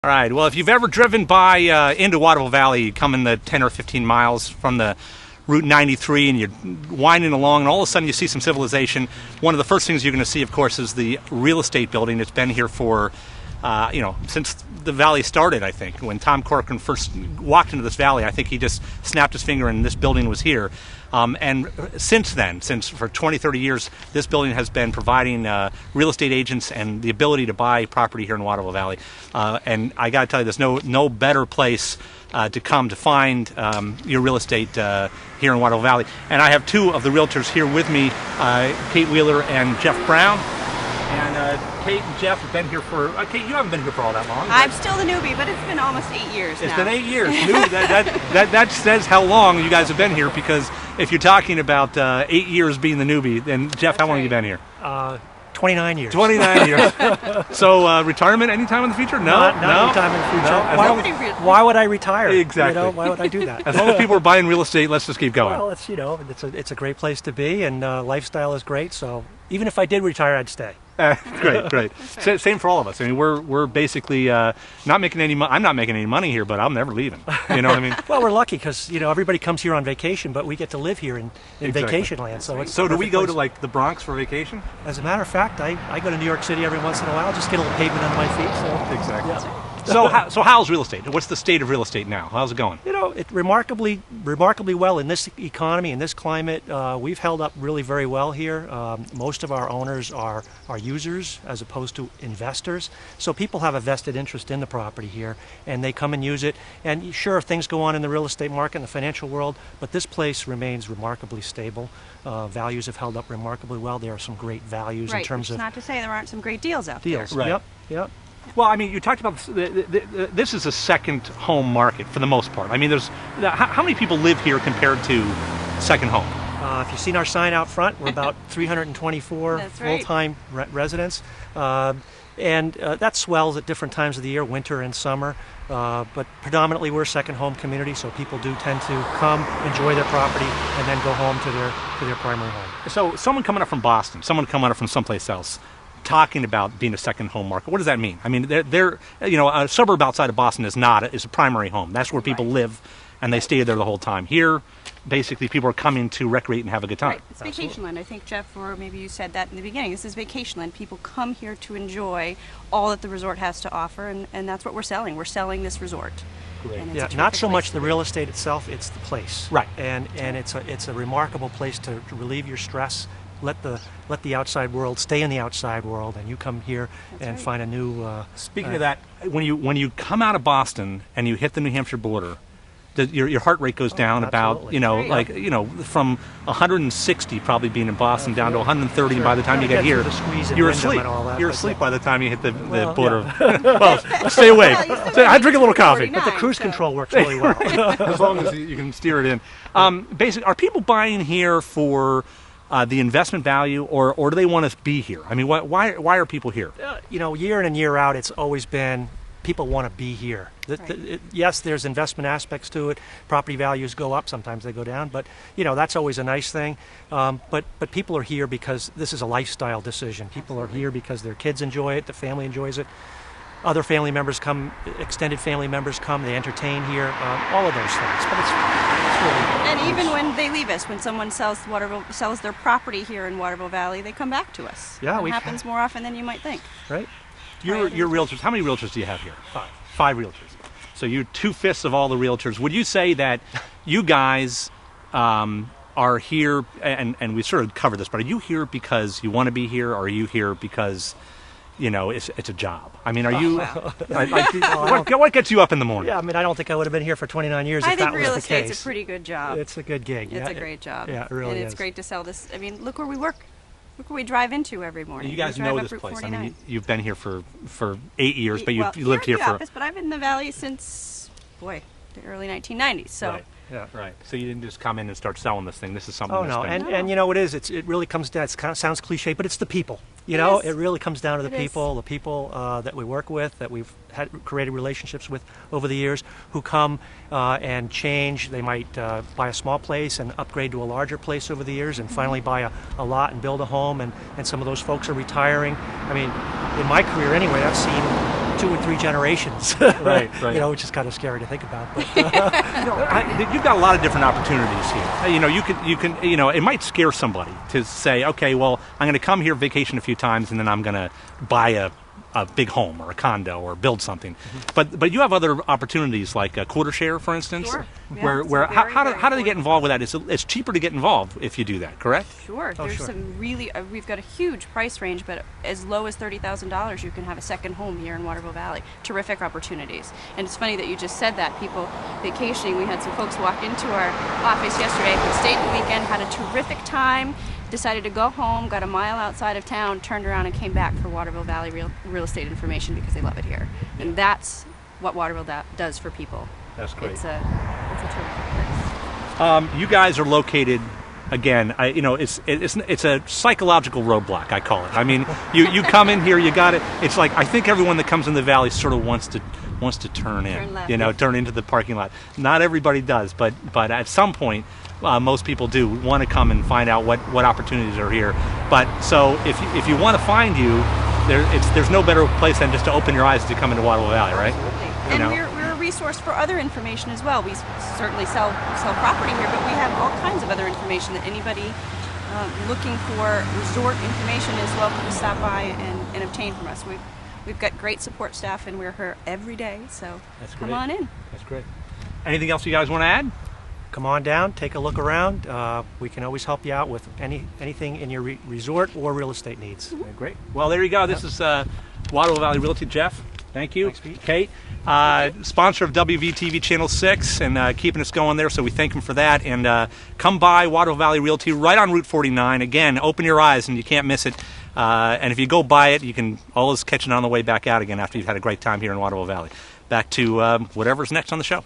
All right. Well, if you've ever driven by into Waterville Valley, you come in the 10 or 15 miles from the Route 93, and you're winding along, and all of a sudden you see some civilization. One of the first things you're going to see, of course, is the real estate building. It's been here for, since the valley started, I think. When Tom Corcoran first walked into this valley, I think he just snapped his finger and this building was here. And since then, for 20, 30 years, this building has been providing real estate agents and the ability to buy property here in Waterville Valley. And I got to tell you, there's no better place to come to find your real estate here in Waterville Valley. And I have two of the realtors here with me, Kate Wheeler and Jeff Brown. And Kate and Jeff have been here for, Kate, you haven't been here for all that long. I'm still the newbie, but it's been almost 8 years now. It's been 8 years. That says how long you guys have been here, because if you're talking about 8 years being the newbie, then Jeff, how long have you been here? 29 years. 29 years. So retirement anytime in the future? No, not anytime in the future. No. Why would I retire? Exactly. Why would I do that? As long as people are buying real estate, let's just keep going. Well, it's a great place to be, and lifestyle is great. So even if I did retire, I'd stay. Great. Same for all of us. I mean, we're basically not making any money. I'm not making any money here, but I'm never leaving. You know what I mean? Well, we're lucky because everybody comes here on vacation, but we get to live here in Exactly. vacation land. So do we go to like the Bronx for vacation? As a matter of fact, I go to New York City every once in a while, just get a little pavement under my feet. So exactly. Yeah. So how's real estate? What's the state of real estate now? How's it going? It remarkably well in this economy, in this climate. We've held up really very well here. Most of our owners are users as opposed to investors. So people have a vested interest in the property here, and they come and use it. And sure, things go on in the real estate market and the financial world, but this place remains remarkably stable. Values have held up remarkably well. There are some great values in terms of... Not to say there aren't some great deals out there. Right. Yep. Well, I mean, you talked about this is a second home market for the most part. I mean, how many people live here compared to second home? If you've seen our sign out front, we're about 324 full-time residents. And that swells at different times of the year, winter and summer. But predominantly we're a second home community, so people do tend to come, enjoy their property, and then go home to their primary home. So someone coming up from Boston, someone coming up from someplace else, talking about being a second home market, what does that mean? I mean, they're a suburb outside of Boston is a primary home. That's where people live, and they stay there the whole time. Here, basically, people are coming to recreate and have a good time. Right. It's vacation land. I think, Jeff, or maybe you said that in the beginning. This is vacation land. People come here to enjoy all that the resort has to offer, and that's what we're selling. We're selling this resort. Great. Yeah, not so much the real estate itself, it's the place. Right. And it's a remarkable place to relieve your stress. Let the outside world stay in the outside world, and you come here find a new. Speaking of that, when you come out of Boston and you hit the New Hampshire border, your heart rate goes down about from 160 probably being in Boston down to 130 by the time you get here. You're asleep. You're asleep by the time you hit the border. Well, stay awake. I drink a little coffee. But the cruise control works really well. As long as you can steer it in. Basically, are people buying here for the investment value, or do they want to be here? I mean, why are people here? Year in and year out, it's always been people want to be here. Yes, there's investment aspects to it. Property values go up, sometimes they go down, but that's always a nice thing. But people are here because this is a lifestyle decision. People are here because their kids enjoy it, the family enjoys it. Other family members come, extended family members come, they entertain here, all of those things. But it's really and even when they leave us, when someone sells their property here in Waterville Valley, they come back to us. Yeah, it happens more often than you might think. Right. Your realtors, how many realtors do you have here? Five realtors. So you're 2/5 of all the realtors. Would you say that you guys are here, and we sort of covered this, but are you here because you want to be here, or are you here because it's a job? I mean, are you? What gets you up in the morning? Yeah, I mean, I don't think I would have been here for 29 years if that was the case. I think real estate's a pretty good job. It's a good gig. It's a great job. Yeah, it really is. And it's great to sell this. I mean, look where we work. Look where we drive into every morning. You guys know this place. 49. I mean, you've been here for 8 years, but you lived here for. But I've been in the valley since the early 1990s. So. Right. Yeah, right. So you didn't just come in and start selling this thing. This is something. Oh no, and it is. It really comes down. It kind of sounds cliche, but it's the people. It really comes down to the people that we work with, that we've created relationships with over the years, who come and change. They might buy a small place and upgrade to a larger place over the years, and finally buy a lot and build a home. And some of those folks are retiring. I mean, in my career anyway, I've seen 2 and 3 generations. Right. Which is kind of scary to think about. But, You've got a lot of different opportunities here. You can. It might scare somebody to say, okay, well, I'm going to come here vacation a few times, and then I'm going to buy a big home or a condo or build something. But you have other opportunities like a quarter share, for instance. Sure. Where how do they get involved with that? It's cheaper to get involved if you do that, correct? Sure. Oh, There's sure. some really we've got a huge price range, but as low as $30,000 you can have a second home here in Waterville Valley. Terrific opportunities. And it's funny that you just said that. People vacationing, we had some folks walk into our office yesterday who stayed the weekend, had a terrific time, decided to go home, got a mile outside of town, turned around and came back for Waterville Valley real estate information because they love it here. And that's what Waterville does for people. That's great. It's a terrific place. You guys are located, again, it's a psychological roadblock, I call it. I mean, you come in here, you got it. It's like, I think everyone that comes in the valley sort of wants to turn in, Turn left. turn into the parking lot. Not everybody does, but at some point, most people do want to come and find out what opportunities are here. But so if you want to find there's no better place than just to open your eyes to come into Waterville Valley, right? Absolutely. And we're a resource for other information as well. We certainly sell property here, but we have all kinds of other information that anybody looking for resort information is welcome to stop by and obtain from us. We've got great support staff, and we're here every day, so come on in. That's great. Anything else you guys want to add? come on down, take a look around. We can always help you out with anything in your resort or real estate needs. Okay, great. Well, there you go. This is Waterville Valley Realty. Jeff, thank you. Thanks, Pete. Kate, sponsor of WVTV Channel 6 and keeping us going there, so we thank him for that. And come by Waterville Valley Realty right on Route 49. Again, open your eyes and you can't miss it. And if you go by it, you can always catch it on the way back out again after you've had a great time here in Waterville Valley. Back to whatever's next on the show.